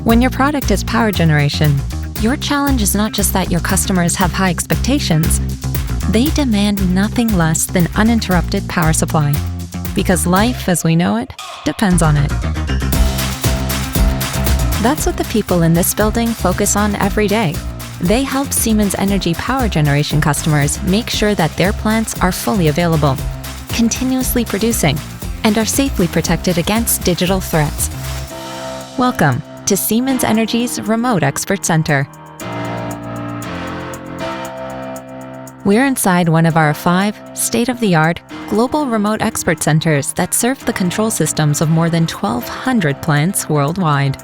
When your product is power generation, your challenge is not just that your customers have high expectations. They demand nothing less than uninterrupted power supply, because life as we know it depends on it. That's what the people in this building focus on every day. They help Siemens Energy power generation customers make sure that their plants are fully available, continuously producing, and are safely protected against digital threats. Welcome to Siemens Energy's Remote Expert Center. We're inside one of our 5 state-of-the-art global remote expert centers that serve the control systems of more than 1,200 plants worldwide.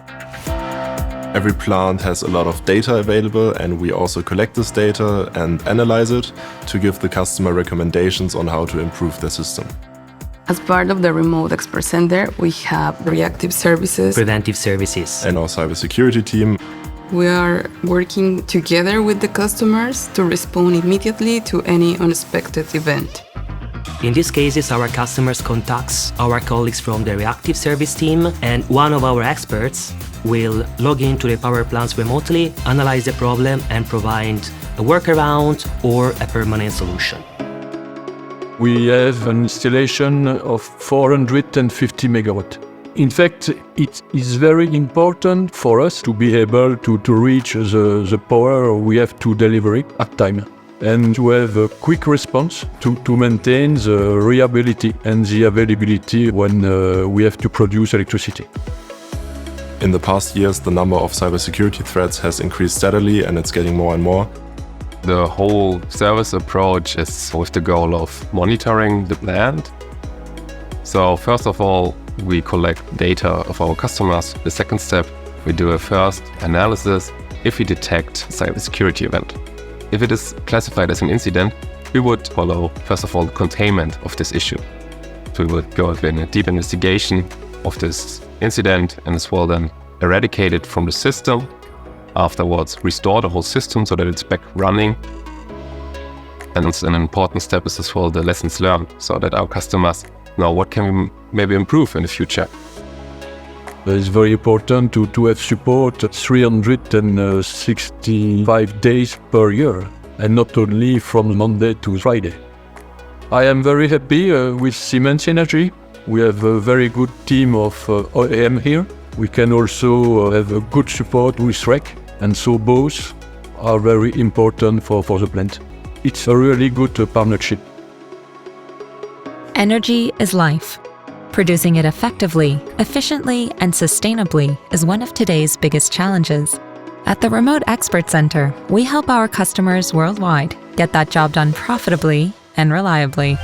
Every plant has a lot of data available, and we also collect this data and analyze it to give the customer recommendations on how to improve their system. As part of the Remote Expert Center, we have reactive services, preventive services, and our cybersecurity team. We are working together with the customers to respond immediately to any unexpected event. In these cases, our customers contacts our colleagues from the reactive service team, and one of our experts will log into the power plants remotely, analyze the problem, and provide a workaround or a permanent solution. We have an installation of 450 megawatt. In fact, it is very important for us to be able to reach the power we have to deliver it at time, and to have a quick response to maintain the reliability and the availability when we have to produce electricity. In the past years, the number of cybersecurity threats has increased steadily, and it's getting more and more. The whole service approach is with the goal of monitoring the plant. So first of all, we collect data of our customers. The second step, we do a first analysis if we detect a cybersecurity event. If it is classified as an incident, we would follow, first of all, the containment of this issue. So we would go in a deep investigation of this incident and as well then eradicate it from the system. Afterwards, restore the whole system so that it's back running. And an important step is as well the lessons learned, so that our customers know what can we maybe improve in the future. It's very important to have support 365 days per year, and not only from Monday to Friday. I am very happy with Siemens Energy. We have a very good team of OEM here. We can also have a good support with REC, and so both are very important for the plant. It's a really good partnership. Energy is life. Producing it effectively, efficiently, and sustainably is one of today's biggest challenges. At the Remote Expert Center, we help our customers worldwide get that job done profitably and reliably.